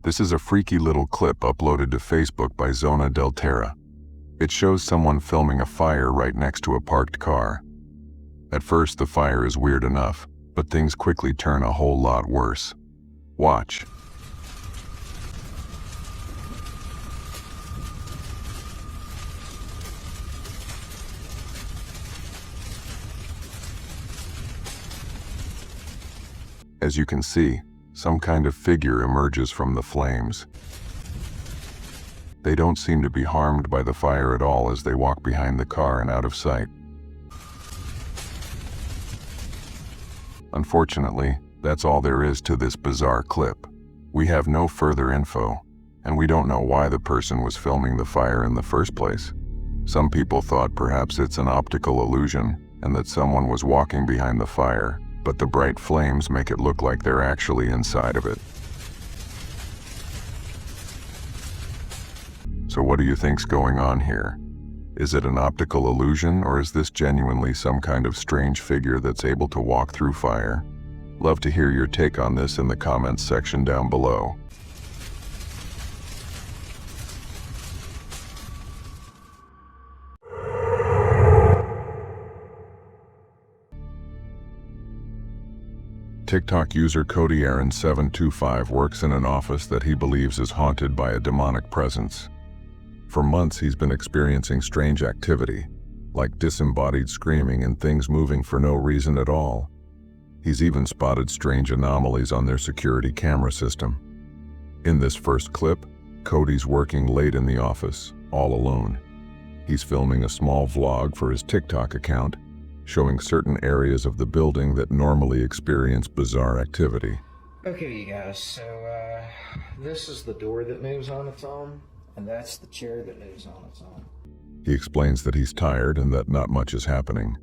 This is a freaky little clip uploaded to Facebook by Zona del Terra. It shows someone filming a fire right next to a parked car. At first, the fire is weird enough, but things quickly turn a whole lot worse. Watch. As you can see, some kind of figure emerges from the flames. They don't seem to be harmed by the fire at all as they walk behind the car and out of sight. Unfortunately, that's all there is to this bizarre clip. We have no further info, and we don't know why the person was filming the fire in the first place. Some people thought perhaps it's an optical illusion and that someone was walking behind the fire, but the bright flames make it look like they're actually inside of it. So what do you think's going on here? Is it an optical illusion, or is this genuinely some kind of strange figure that's able to walk through fire? Love to hear your take on this in the comments section down below. TikTok user Cody Aaron 725 works in an office that he believes is haunted by a demonic presence. For months he's been experiencing strange activity, like disembodied screaming and things moving for no reason at all. He's even spotted strange anomalies on their security camera system. In this first clip, Cody's working late in the office, all alone. He's filming a small vlog for his TikTok account, showing certain areas of the building that normally experience bizarre activity. Okay, you guys, so this is the door that moves on its own, and that's the chair that moves on its own. He explains that he's tired and that not much is happening.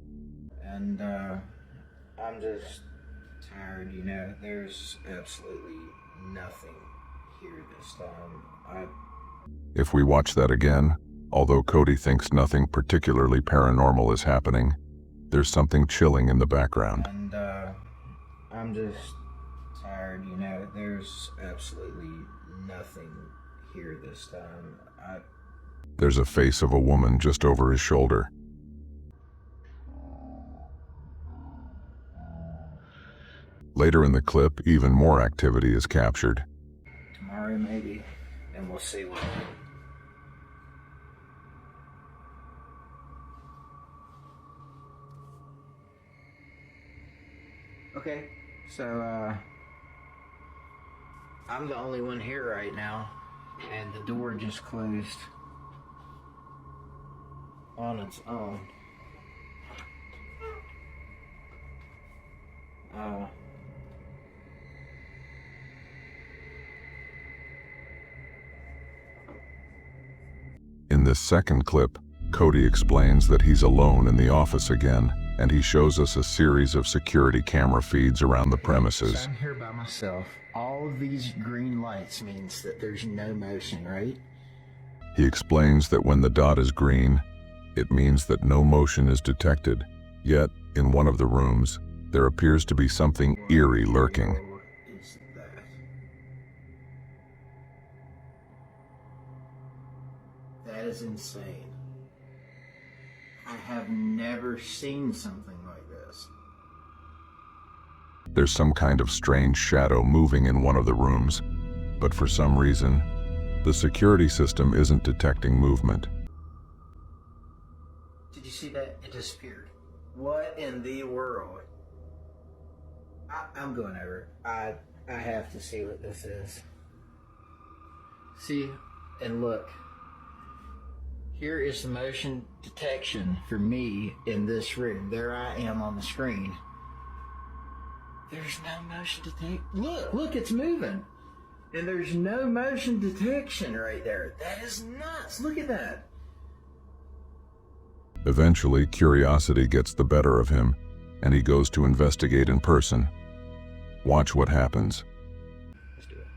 And I'm just tired, you know, there's absolutely nothing here this time. If we watch that again, although Cody thinks nothing particularly paranormal is happening, there's something chilling in the background. And I'm just tired, you know, there's absolutely nothing here this time. There's a face of a woman just over his shoulder. Later in the clip, even more activity is captured. Tomorrow maybe, and we'll see what. Okay, so I'm the only one here right now, and the door just closed on its own. In this second clip, Cody explains that he's alone in the office again, and he shows us a series of security camera feeds around the premises. So I'm here by myself. All of these green lights means that there's no motion, right? He explains that when the dot is green, it means that no motion is detected. Yet, in one of the rooms, there appears to be something eerie lurking. What is that? That is insane. I have never seen something like this. There's some kind of strange shadow moving in one of the rooms, but for some reason, the security system isn't detecting movement. Did you see that? It disappeared. What in the world? I'm going over it. I have to see what this is. See, and look. Here is the motion detection for me in this room. There I am on the screen. There's no motion detection. Look, it's moving. And there's no motion detection right there. That is nuts. Look at that. Eventually, curiosity gets the better of him, and he goes to investigate in person. Watch what happens. Let's do it.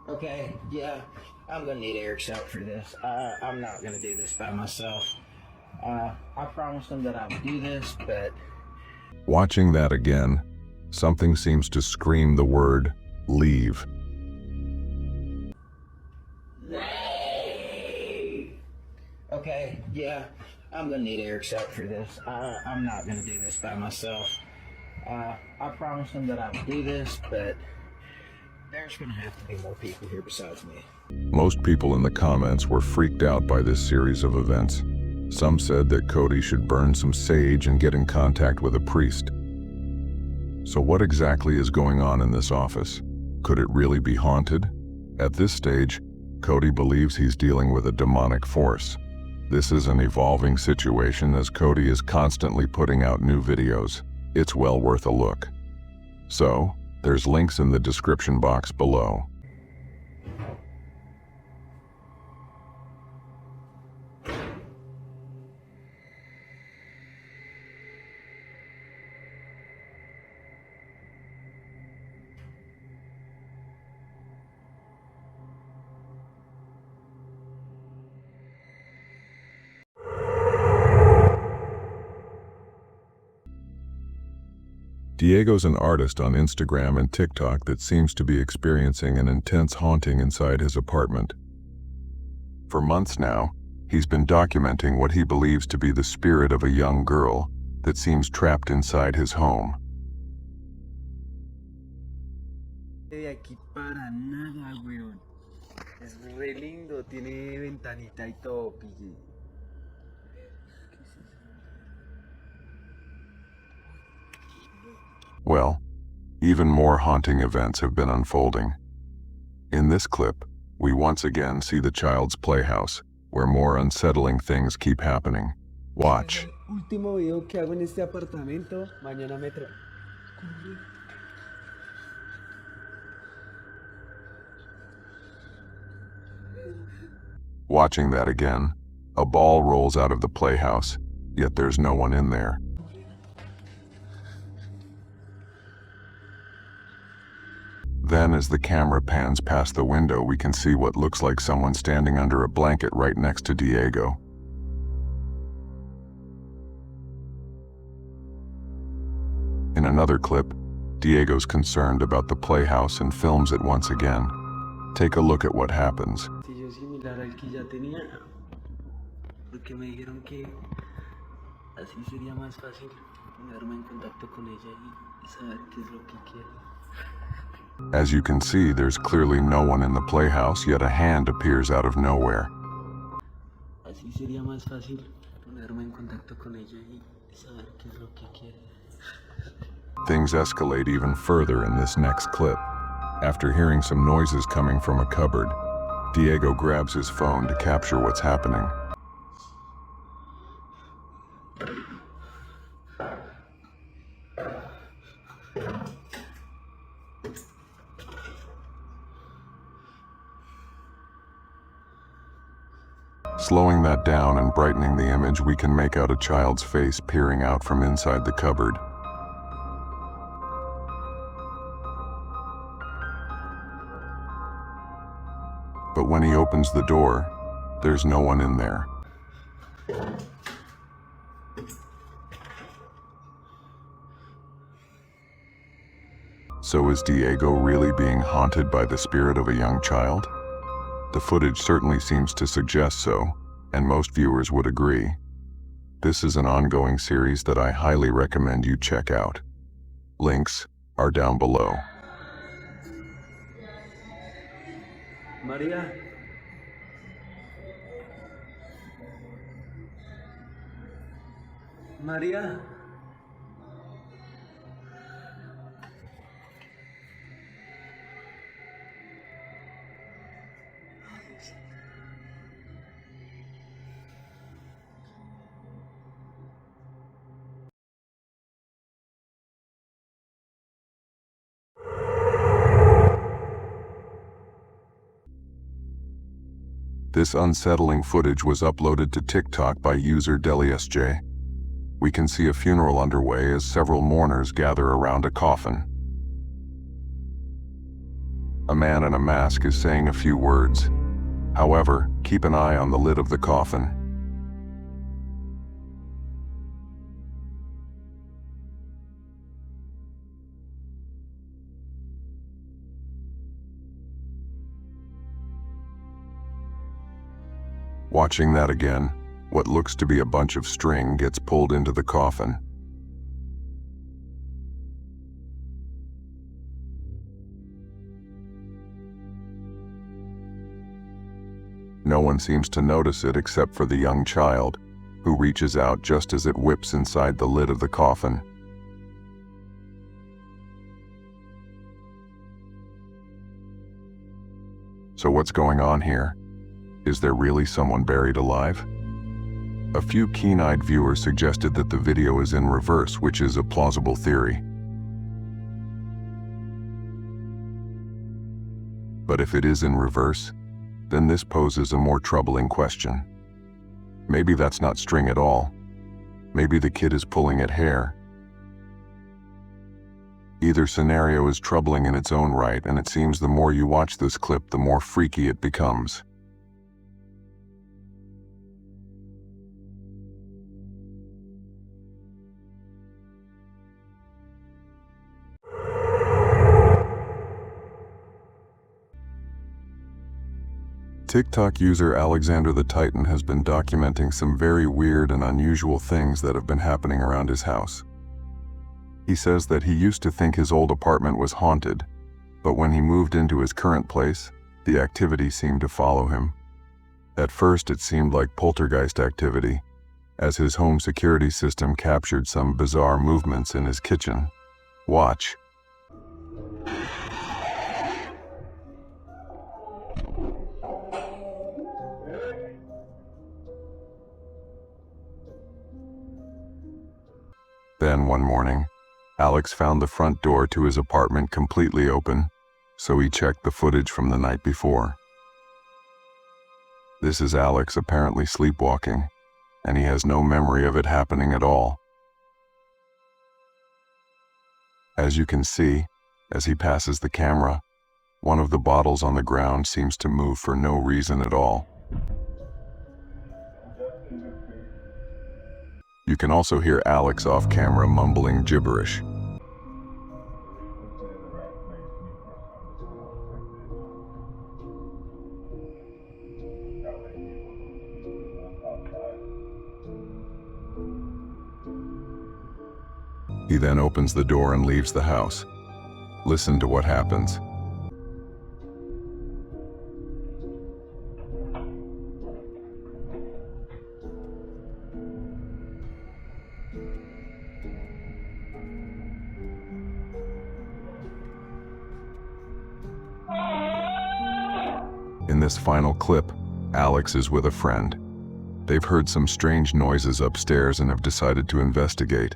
Okay, yeah, I'm gonna need Eric's help for this. I'm not gonna do this by myself. I promised him that I would do this, but Watching that again, something seems to scream the word, leave. Okay, yeah, I'm gonna need Eric's help for this. I'm not gonna do this by myself. I promised him that I would do this, but there's gonna have to be more people here besides me. Most people in the comments were freaked out by this series of events. Some said that Cody should burn some sage and get in contact with a priest. So what exactly is going on in this office? Could it really be haunted? At this stage, Cody believes he's dealing with a demonic force. This is an evolving situation as Cody is constantly putting out new videos. It's well worth a look. So, there's links in the description box below. Diego's an artist on Instagram and TikTok that seems to be experiencing an intense haunting inside his apartment. For months now, he's been documenting what he believes to be the spirit of a young girl that seems trapped inside his home. De aquí para nada, weón. Es re lindo, tiene ventanita y todo, pille. Well, even more haunting events have been unfolding. In this clip, we once again see the child's playhouse, where more unsettling things keep happening. Watch. Último video que hago en este apartamento, mañana me Watching that again, a ball rolls out of the playhouse, yet there's no one in there. Then as the camera pans past the window, we can see what looks like someone standing under a blanket right next to Diego. In another clip, Diego's concerned about the playhouse and films it once again. Take a look at what happens. castillo similar al que ya tenía, porque me dijeron que así sería más fácil ponerme en contacto con ella y saber qué es lo que quiere. As you can see, there's clearly no one in the playhouse, yet a hand appears out of nowhere. Así sería más fácil ponerme en contacto con ella y saber qué es lo que quiere. Things escalate even further in this next clip. After hearing some noises coming from a cupboard, Diego grabs his phone to capture what's happening. Slowing that down and brightening the image, we can make out a child's face peering out from inside the cupboard. But when he opens the door, there's no one in there. So is Diego really being haunted by the spirit of a young child? The footage certainly seems to suggest so, and most viewers would agree. This is an ongoing series that I highly recommend you check out. Links are down below. María. María. This unsettling footage was uploaded to TikTok by user DeliSJ. We can see a funeral underway as several mourners gather around a coffin. A man in a mask is saying a few words. However, keep an eye on the lid of the coffin. Watching that again, what looks to be a bunch of string gets pulled into the coffin. No one seems to notice it except for the young child, who reaches out just as it whips inside the lid of the coffin. So what's going on here? Is there really someone buried alive? A few keen-eyed viewers suggested that the video is in reverse, which is a plausible theory. But if it is in reverse, then this poses a more troubling question. Maybe that's not string at all. Maybe the kid is pulling at hair. Either scenario is troubling in its own right, and it seems the more you watch this clip, the more freaky it becomes. TikTok user Alexander the Titan has been documenting some very weird and unusual things that have been happening around his house. He says that he used to think his old apartment was haunted, but when he moved into his current place, the activity seemed to follow him. At first it seemed like poltergeist activity, as his home security system captured some bizarre movements in his kitchen. Watch. Then one morning, Alex found the front door to his apartment completely open, so he checked the footage from the night before. This is Alex apparently sleepwalking, and he has no memory of it happening at all. As you can see, as he passes the camera, one of the bottles on the ground seems to move for no reason at all. You can also hear Alex off camera mumbling gibberish. He then opens the door and leaves the house. Listen to what happens. In this final clip, Alex is with a friend. They've heard some strange noises upstairs and have decided to investigate.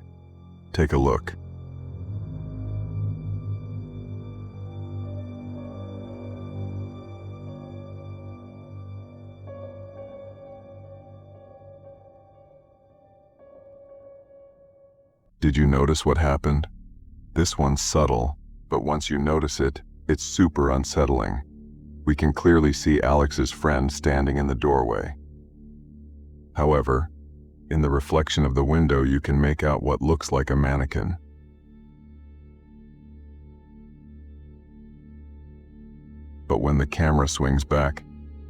Take a look. Did you notice what happened? This one's subtle, but once you notice it, it's super unsettling. We can clearly see Alex's friend standing in the doorway. However, in the reflection of the window, you can make out what looks like a mannequin. But when the camera swings back,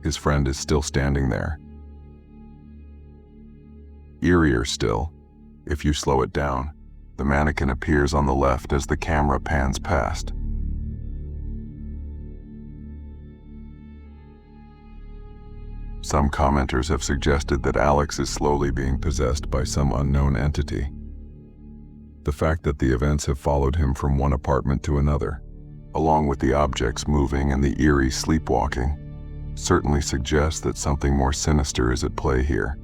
his friend is still standing there. Eerier still, if you slow it down, the mannequin appears on the left as the camera pans past. Some commenters have suggested that Alex is slowly being possessed by some unknown entity. The fact that the events have followed him from one apartment to another, along with the objects moving and the eerie sleepwalking, certainly suggests that something more sinister is at play here.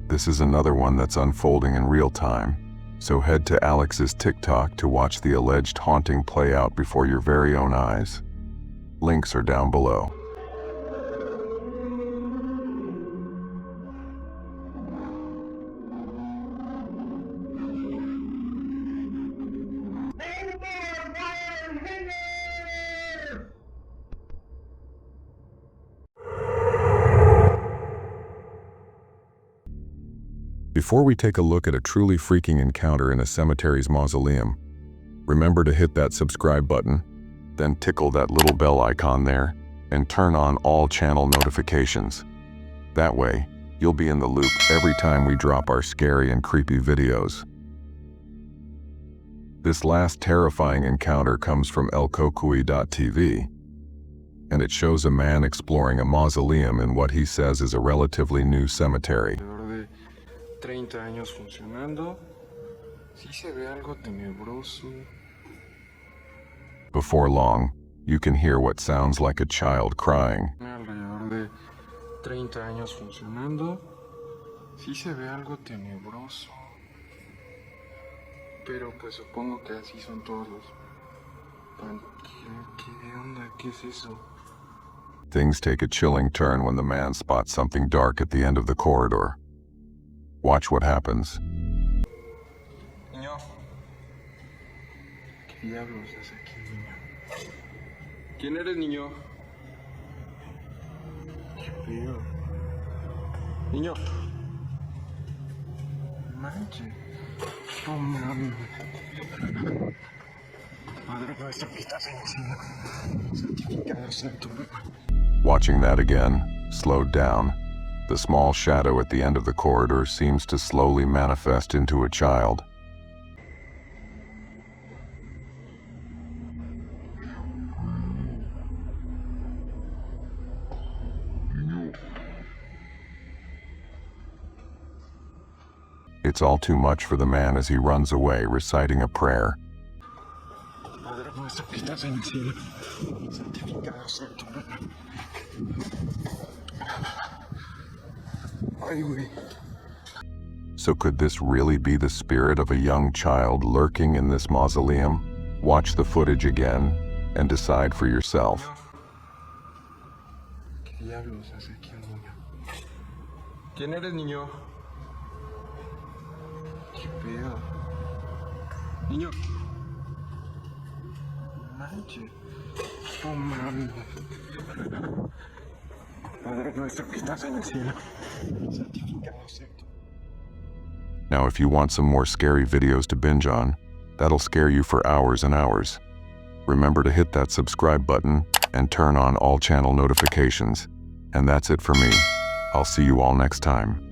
This is another one that's unfolding in real time, so head to Alex's TikTok to watch the alleged haunting play out before your very own eyes. Links are down below. Before we take a look at a truly freaking encounter in a cemetery's mausoleum, remember to hit that subscribe button, then tickle that little bell icon there, and turn on all channel notifications. That way, you'll be in the loop every time we drop our scary and creepy videos. This last terrifying encounter comes from elkokui.tv, and it shows a man exploring a mausoleum in what he says is a relatively new cemetery. Alrededor de 30 años funcionando. Sí se ve algo tenebroso. Before long, you can hear what sounds like a child crying. Alrededor de 30 años funcionando. Sí se ve algo tenebroso. Pero pues supongo que así son todos los... ¿Qué onda? ¿Qué es eso? Things take a chilling turn when the man spots something dark at the end of the corridor. Watch what happens. Niño. ¿Qué diablos hace aquí, niño? ¿Quién eres, niño? ¿Qué pedo? Niño. Manche. Oh, mames. Padre nuestro que estás en el cielo, santificado sea tu nombre. Watching that again, slowed down, the small shadow at the end of the corridor seems to slowly manifest into a child. It's all too much for the man as he runs away, reciting a prayer. Padre nuestro que estás en el cielo, santificado sea tu nombre. Ay, güey. So could this really be the spirit of a young child lurking in this mausoleum? Watch the footage again and decide for yourself. ¿Qué diablos hace aquí el niño? ¿Quién eres, niño? ¿Qué pedo? Niño. Manche. Oh, mames. Padre nuestro que estás en el cielo, santificado sea tu nombre. Now if you want some more scary videos to binge on, that'll scare you for hours and hours. Remember to hit that subscribe button and turn on all channel notifications. And that's it for me. I'll see you all next time.